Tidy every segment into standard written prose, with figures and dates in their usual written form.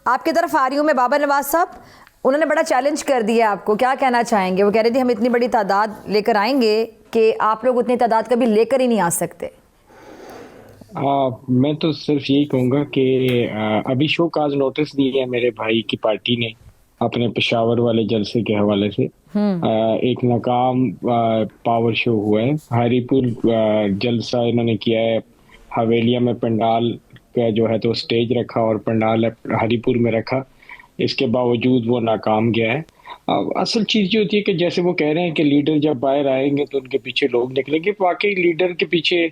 آپ کی طرف آ رہی ہوں میں بابر نواز صاحب، انہوں نے بڑا چیلنج کر دیا آپ کو، کیا کہنا چاہیں گے؟ وہ کہہ رہے تھے ہم اتنی بڑی تعداد لے کر آئیں گے کہ آپ لوگ اتنی تعداد کبھی لے کر ہی نہیں آ سکتے۔ میں تو صرف یہی کہوں گا کہ ابھی شو کاز نوٹس دی ہے میرے بھائی کی پارٹی نے اپنے پشاور والے جلسے کے حوالے سے۔ ایک ناکام پاور شو ہوا ہے، ہری پور جلسہ انہوں نے کیا ہے، حویلیہ میں پنڈال کا جو ہے تو سٹیج رکھا اور پنڈال ہری پور میں رکھا، اس کے باوجود وہ ناکام گیا ہے۔ اصل چیز جو ہوتی ہے کہ جیسے وہ کہہ رہے ہیں کہ لیڈر جب باہر آئیں گے تو ان کے پیچھے لوگ نکلیں گے، واقعی لیڈر کے پیچھے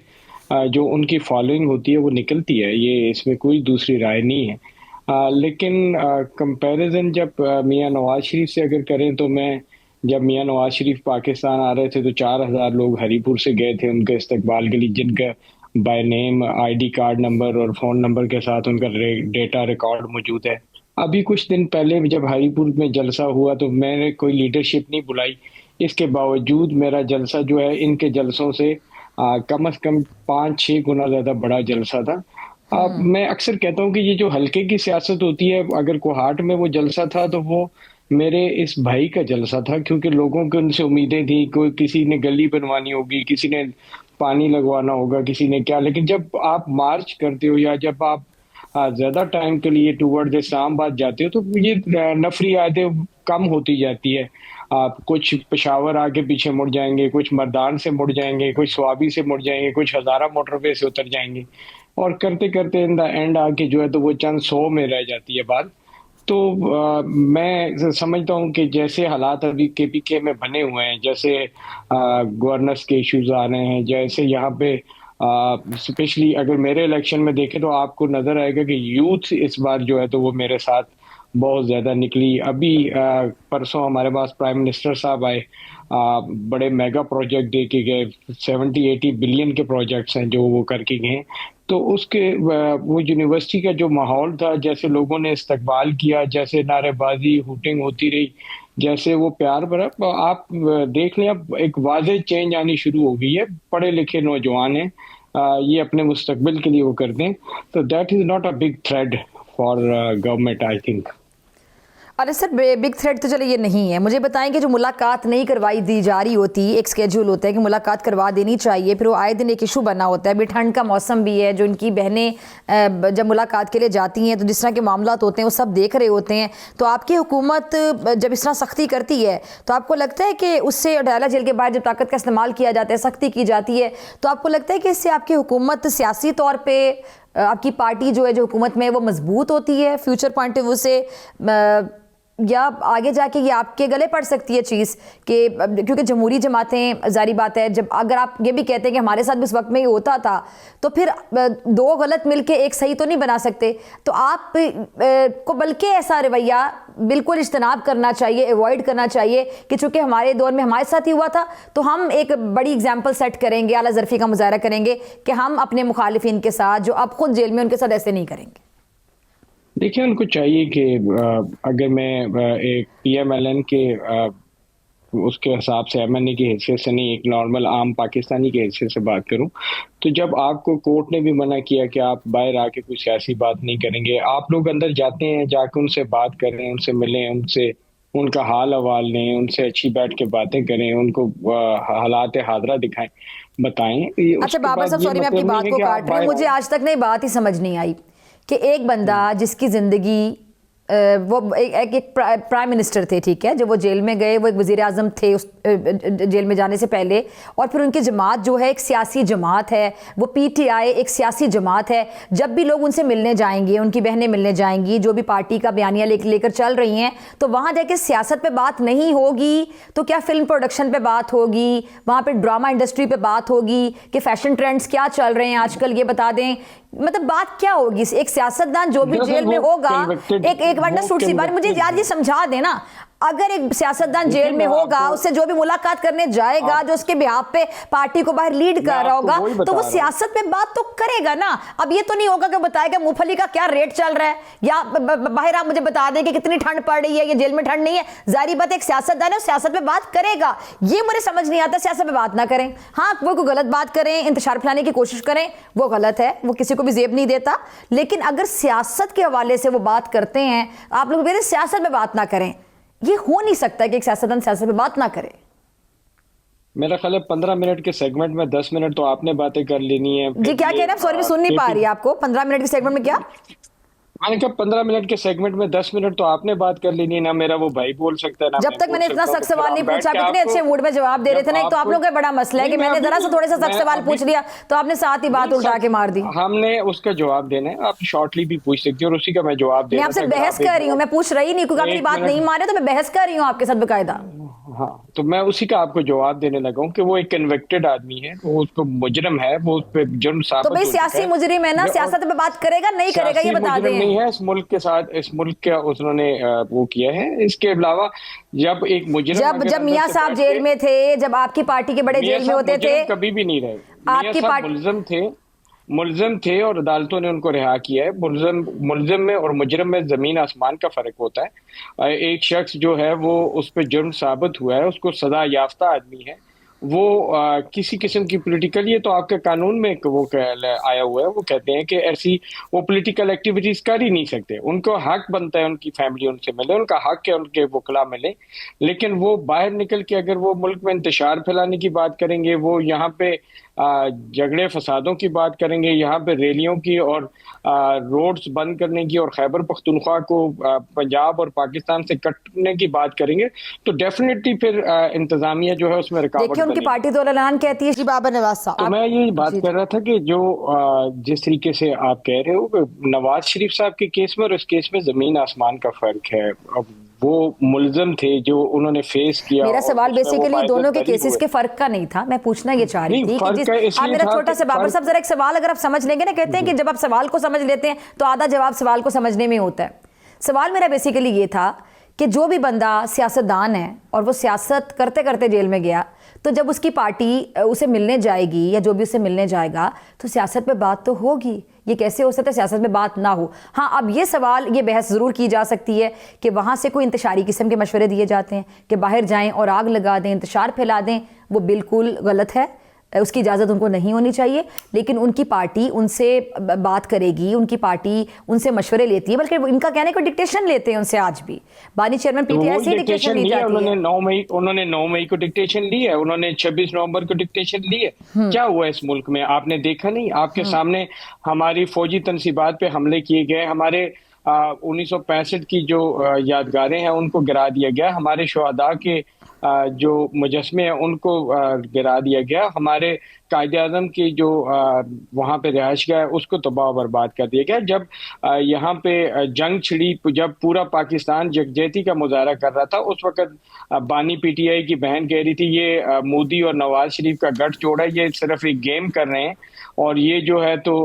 جو ان کی فالوئنگ ہوتی ہے وہ نکلتی ہے، یہ اس میں کوئی دوسری رائے نہیں ہے۔ لیکن کمپیریزن جب میاں نواز شریف سے اگر کریں تو میں جب میاں نواز شریف پاکستان آ رہے تھے تو 4,000 لوگ ہری پور سے گئے تھے ان کے استقبال کے لیے، جن کا by name I D card number اور فون نمبر کے ساتھ ان کا ڈیٹا ریکارڈ موجود ہے۔ ابھی کچھ دن پہلے جب ہری پور میں جلسہ ہوا تو میں نے کوئی لیڈرشپ نہیں بلائی، اس کے باوجود میرا جلسہ جو ہے ان کے جلسوں سے کم از کم 5-6 گنا زیادہ بڑا جلسہ تھا۔ میں اکثر کہتا ہوں کہ یہ جو ہلکے کی سیاست ہوتی ہے، اگر کوہاٹ میں وہ جلسہ تھا تو وہ میرے اس بھائی کا جلسہ تھا، کیونکہ لوگوں کے ان سے امیدیں تھیں، کوئی کسی نے گلی بنوانی ہوگی، کسی نے پانی لگوانا ہوگا، کسی نے کیا۔ لیکن جب آپ مارچ کرتے ہو یا جب آپ زیادہ ٹائم کے لیے ٹورڈ اسلام آباد جاتے ہو تو یہ نفری عادتیں کم ہوتی جاتی ہے۔ آپ کچھ پشاور آگے پیچھے مڑ جائیں گے، کچھ مردان سے مڑ جائیں گے، کچھ سوابی سے مڑ جائیں گے، کچھ ہزارہ موٹر وے سے اتر جائیں گے، اور کرتے کرتے ان دا اینڈ آ کے جو ہے تو وہ چند 100 میں رہ جاتی ہے بات۔ تو میں سمجھتا ہوں کہ جیسے حالات ابھی کے پی کے میں بنے ہوئے ہیں، جیسے گورننس کے ایشوز آ رہے ہیں، جیسے یہاں پہ اسپیشلی اگر میرے الیکشن میں دیکھیں تو آپ کو نظر آئے گا کہ یوتھ اس بار جو ہے تو وہ میرے ساتھ بہت زیادہ نکلی۔ ابھی پرسوں ہمارے پاس پرائم منسٹر صاحب آئے، بڑے میگا پروجیکٹ دے کے گئے، 70-80 بلین کے پروجیکٹس ہیں جو وہ کر کے گئے۔ تو اس کے وہ یونیورسٹی کا جو ماحول تھا، جیسے لوگوں نے استقبال کیا، جیسے نعرے بازی ہوٹنگ ہوتی رہی، جیسے وہ پیار بھرا، آپ دیکھ لیں اب ایک واضح چینج آنی شروع ہو گئی ہے۔ پڑھے لکھے نوجوان ہیں، یہ اپنے مستقبل کے لیے وہ کرتے ہیں، تو that is not a big threat for government I think. Array sir big threat تو چلے یہ نہیں ہے، مجھے بتائیں کہ جو ملاقات نہیں کروائی دی جا رہی ہوتی، ایک سکیجول ہوتا ہے کہ ملاقات کروا دینی چاہیے، پھر وہ آئے دن ایک ایشو بنا ہوتا ہے، بھی ٹھنڈ کا موسم بھی ہے، جو ان کی بہنیں جب ملاقات کے لیے جاتی ہیں تو جس طرح کے معاملات ہوتے ہیں وہ سب دیکھ رہے ہوتے ہیں، تو آپ کی حکومت جب اس طرح سختی کرتی ہے تو آپ کو لگتا ہے کہ اس سے ڈالا جیل کے بعد جب طاقت کا استعمال کیا جاتا ہے، سختی کی جاتی ہے، تو آپ کو لگتا ہے کہ اس سے آپ کی حکومت سیاسی طور پہ آپ کی پارٹی جو ہے جو حکومت میں وہ مضبوط ہوتی ہے فیوچر پوائنٹ آف ویو سے، یا آگے جا کے یہ آپ کے گلے پڑ سکتی ہے چیز کہ کیونکہ جمہوری جماعتیں ظاہری بات ہے، جب اگر آپ یہ بھی کہتے ہیں کہ ہمارے ساتھ بھی اس وقت میں یہ ہوتا تھا تو پھر دو غلط مل کے ایک صحیح تو نہیں بنا سکتے، تو آپ کو بلکہ ایسا رویہ بالکل اجتناب کرنا چاہیے، ایوائڈ کرنا چاہیے کہ چونکہ ہمارے دور میں ہمارے ساتھ ہی ہوا تھا تو ہم ایک بڑی اگزامپل سیٹ کریں گے، اعلیٰ ظرفی کا مظاہرہ کریں گے کہ ہم اپنے مخالفین کے ساتھ جو اب خود جیل میں ان کے ساتھ ایسے نہیں کریں گے۔ دیکھیں ان کو چاہیے کہ اگر میں ایک پی ایم ایل این کے اس کے حساب سے ایم این اے کی حیثیت سے نہیں، ایک نارمل عام پاکستانی کی حیثیت سے بات کروں تو جب آپ کو کورٹ نے بھی منع کیا کہ آپ باہر آ کے کوئی سیاسی بات نہیں کریں گے، آپ لوگ اندر جاتے ہیں، جا کے ان سے بات کریں، ان سے ملیں، ان سے ان کا حال احوال لیں، ان سے اچھی بیٹھ کے باتیں کریں، ان کو حالات حاضرہ دکھائیں، بتائیں۔ اچھا بابر صاحب سوری میں آپ کی بات کو کاٹ رہی ہوں، مجھے آج تک نہیں بات ہی سمجھ نہیں آئی کہ ایک بندہ جس کی زندگی وہ ایک پرائم منسٹر تھے، ٹھیک ہے، جب وہ جیل میں گئے، وہ ایک وزیر اعظم تھے اس جیل میں جانے سے پہلے، اور پھر ان کی جماعت جو ہے ایک سیاسی جماعت ہے، وہ پی ٹی آئی ایک سیاسی جماعت ہے، جب بھی لوگ ان سے ملنے جائیں گے، ان کی بہنیں ملنے جائیں گی، جو بھی پارٹی کا بیانیہ لے کر چل رہی ہیں، تو وہاں جا کے سیاست پہ بات نہیں ہوگی تو کیا فلم پروڈکشن پہ بات ہوگی، وہاں پہ ڈرامہ انڈسٹری پہ بات ہوگی کہ فیشن ٹرینڈز کیا چل رہے ہیں آج کل، یہ بتا دیں، مطلب بات کیا ہوگی؟ ایک سیاستدان جو بھی جیل میں ہوگا، ایک ورنہ سوٹ سی بات، مجھے یار یہ سمجھا دیں نا، اگر ایک سیاستدان جیل میں ہوگا, اس سے جو بھی ملاقات کرنے جائے گا, جو اس کے بہاف پہ پارٹی کو باہر لیڈ کر رہا ہوگا, تو وہ سیاست پہ بات تو کرے گا نا. اب یہ تو نہیں ہوگا کہ بتائے گا مونگ پھلی کا کیا ریٹ چل رہا ہے, یا باہر آپ مجھے بتا دیں کہ کتنی ٹھنڈ پڑ رہی ہے, یہ جیل میں ٹھنڈ نہیں ہے. ظاہری بات ایک سیاستدان ہے, سیاست پہ بات کرے گا. یہ مجھے سمجھ نہیں آتا, سیاست پہ بات نہ کریں. ہاں وہ کوئی غلط بات کریں, انتشار پھیلانے کی کوشش کریں, وہ غلط ہے, وہ کسی کو بھی زیب نہیں دیتا. لیکن اگر سیاست کے حوالے سے وہ بات کرتے ہیں, آپ لوگ کہتے ہیں سیاست پہ بات نہ کریں. یہ ہو نہیں سکتا کہ ایک سیاستدان سیاست پہ بات نہ کرے. میرا خیال ہے 15 منٹ کے سیگمنٹ میں 10 منٹ تو آپ نے باتیں کر لینی ہے. جی کیا کہہ رہے ہیں, سوری میں سن نہیں پا رہی آپ کو. 15 منٹ کے سیگمنٹ میں کیا میں نے کہا 15 منٹ کے سیگمنٹ میں 10 منٹ تو آپ نے بات کر لینی ہے, نہ میرا وہ بھائی بول سکتا ہے, نہ جب تک میں نے اتنا سخت سوال نہیں پوچھا, کتنے اچھے موڈ میں جواب دے رہے تھے نا. ایک تو آپ لوگوں کا بڑا مسئلہ ہے کہ میں نے ذرا سا تھوڑے سا سخت سوال پوچھ لیا تو آپ نے ساتھ ہی بات الٹا کے مار دی. ہم نے اس کا جواب دینا ہے, آپ شارٹلی بھی پوچھ سکتی ہیں اور اسی کا میں جواب دے میں آپ سے بحث کر رہی ہوں, میں پوچھ رہی نہیں, کیونکہ آپ میری بات نہیں مانے تو میں بحث کر رہی ہوں آپ کے ساتھ باقاعدہ. ہاں تو میں اسی کا آپ کو جواب دینے لگا ہوں کہ وہ ایک کنوکٹڈ آدمی ہے, وہ اس کو مجرم ہے, وہ اس پہ جرم ثابت تو بھئی سیاسی مجرم ہے نا, سیاست پہ بات کرے گا نہیں کرے گا یہ بتا دیں. نہیں ہے اس ملک کے ساتھ, اس ملک کا انہوں نے وہ کیا ہے. اس کے علاوہ جب ایک مجرم جب میاں صاحب جیل میں تھے, جب آپ کی پارٹی کے بڑے جیل میں ہوتے تھے, کبھی بھی نہیں رہے. آپ کی پارٹی ملزم تھے اور عدالتوں نے ان کو رہا کیا ہے. ملزم میں اور مجرم میں زمین آسمان کا فرق ہوتا ہے. ایک شخص جو ہے وہ اس پہ جرم ثابت ہوا ہے, اس کو سزا یافتہ آدمی ہے, وہ کسی قسم کی پولیٹیکل, یہ تو آپ کے قانون میں وہ آیا ہوا ہے, وہ کہتے ہیں کہ ایسی وہ پولیٹیکل ایکٹیویٹیز کر ہی نہیں سکتے. ان کو حق بنتا ہے ان کی فیملی ان سے ملے, ان کا حق ہے ان کے وکلا ملے, لیکن وہ باہر نکل کے اگر وہ ملک میں انتشار پھیلانے کی بات کریں گے, وہ یہاں پہ جھگڑے فسادوں کی بات کریں گے, یہاں پہ ریلیوں کی اور روڈز بند کرنے کی اور خیبر پختونخوا کو پنجاب اور پاکستان سے کٹنے کی بات کریں گے, تو ڈیفینیٹلی پھر انتظامیہ جو ہے اس میں رکاوٹ. دیکھیں ان کی پارٹی تو اعلان کہتی ہے. جی بابا نواز صاحب, تو میں یہ بات کر رہا تھا کہ جو جس طریقے سے آپ کہہ رہے ہو کہ نواز شریف صاحب کے کیس میں اور اس کیس میں زمین آسمان کا فرق ہے. اب وہ ملزم تھے جو انہوں نے فیس کیا. میرا سوال بیسیکلی دونوں کے کیسز کے فرق کا نہیں تھا, میں پوچھنا یہ چاہ رہی تھی کہ آپ میرا چھوٹا سا بابر صاحب ذرا ایک سوال اگر آپ سمجھ لیں گے نا, کہتے ہیں کہ جب آپ سوال کو سمجھ لیتے ہیں تو آدھا جواب سوال کو سمجھنے میں ہوتا ہے. سوال میرا بیسیکلی یہ تھا کہ جو بھی بندہ سیاستدان ہے اور وہ سیاست کرتے کرتے جیل میں گیا, تو جب اس کی پارٹی اسے ملنے جائے گی یا جو بھی اسے ملنے جائے گا تو سیاست پہ بات تو ہوگی. یہ کیسے ہو سکتا ہے سیاست میں بات نہ ہو؟ ہاں اب یہ سوال, یہ بحث ضرور کی جا سکتی ہے کہ وہاں سے کوئی انتشاری قسم کے مشورے دیے جاتے ہیں کہ باہر جائیں اور آگ لگا دیں, انتشار پھیلا دیں. وہ بالکل غلط ہے, اس کی اجازت ان کو نہیں ہونی چاہیے. لیکن ان کی پارٹی ان سے بات کرے گی, ان کی پارٹی ان سے مشورے لیتی ہے, بلکہ ان کا کہنے کو ڈکٹیشن لیتے ہیں ان سے. آج بھی بانی چیئرمین پی ٹی آئی سے ڈکٹیشن لی جاتی ہے. انہوں نے 9 مئی کو ڈکٹیشن لی ہے, انہوں نے 26 نومبر کو ڈکٹیشن لی ہے. کیا ہوا اس ملک میں آپ نے دیکھا نہیں؟ آپ کے سامنے ہماری فوجی تنصیبات پہ حملے کیے گئے, ہمارے 1965 کی جو یادگاریں ہیں ان کو گرا دیا گیا, ہمارے شہداء کے جو مجسمے ہیں ان کو گرا دیا گیا, ہمارے قائد اعظم کی جو وہاں پہ رہائش گاہ ہے اس کو تباہ و برباد کر دیا گیا. جب یہاں پہ جنگ چھڑی, جب پورا پاکستان یکجہتی کا مظاہرہ کر رہا تھا, اس وقت بانی پی ٹی آئی کی بہن کہہ رہی تھی یہ مودی اور نواز شریف کا گٹھ جوڑا, یہ صرف ایک گیم کر رہے ہیں اور یہ جو ہے تو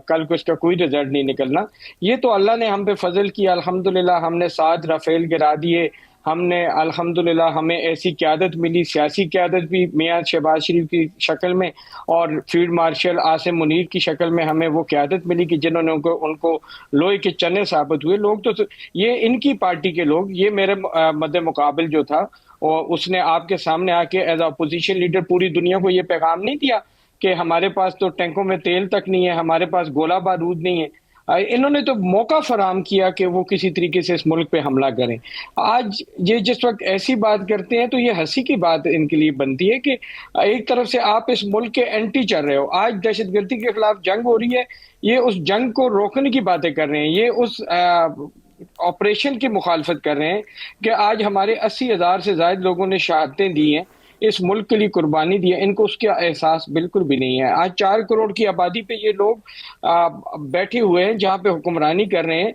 کل کو اس کا کوئی رزلٹ نہیں نکلنا. یہ تو اللہ نے ہم پہ فضل کیا, الحمدللہ ہم نے 7 رافیل گرا دیے, ہم نے الحمدللہ ہمیں ایسی قیادت ملی, سیاسی قیادت بھی میاں شہباز شریف کی شکل میں اور فیلڈ مارشل عاصم منیر کی شکل میں ہمیں وہ قیادت ملی کہ جنہوں نے ان کو لوہے کے چنے ثابت ہوئے. لوگ تو یہ ان کی پارٹی کے لوگ, یہ میرے مد مقابل جو تھا اور اس نے آپ کے سامنے آ کے ایز اپوزیشن لیڈر پوری دنیا کو یہ پیغام نہیں دیا کہ ہمارے پاس تو ٹینکوں میں تیل تک نہیں ہے, ہمارے پاس گولہ بارود نہیں ہے. انہوں نے تو موقع فراہم کیا کہ وہ کسی طریقے سے اس ملک پہ حملہ کریں. آج یہ جس وقت ایسی بات کرتے ہیں تو یہ ہنسی کی بات ان کے لیے بنتی ہے کہ ایک طرف سے آپ اس ملک کے اینٹی چل رہے ہو, آج دہشت گردی کے خلاف جنگ ہو رہی ہے, یہ اس جنگ کو روکنے کی باتیں کر رہے ہیں, یہ اس آپریشن کی مخالفت کر رہے ہیں کہ آج ہمارے 80,000 سے زائد لوگوں نے شہادتیں دی ہیں, اس ملک کے لیے قربانی دی ہے. ان کو اس کا احساس بالکل بھی نہیں ہے. آج 4 کروڑ کی آبادی پہ یہ لوگ بیٹھے ہوئے ہیں جہاں پہ حکمرانی کر رہے ہیں.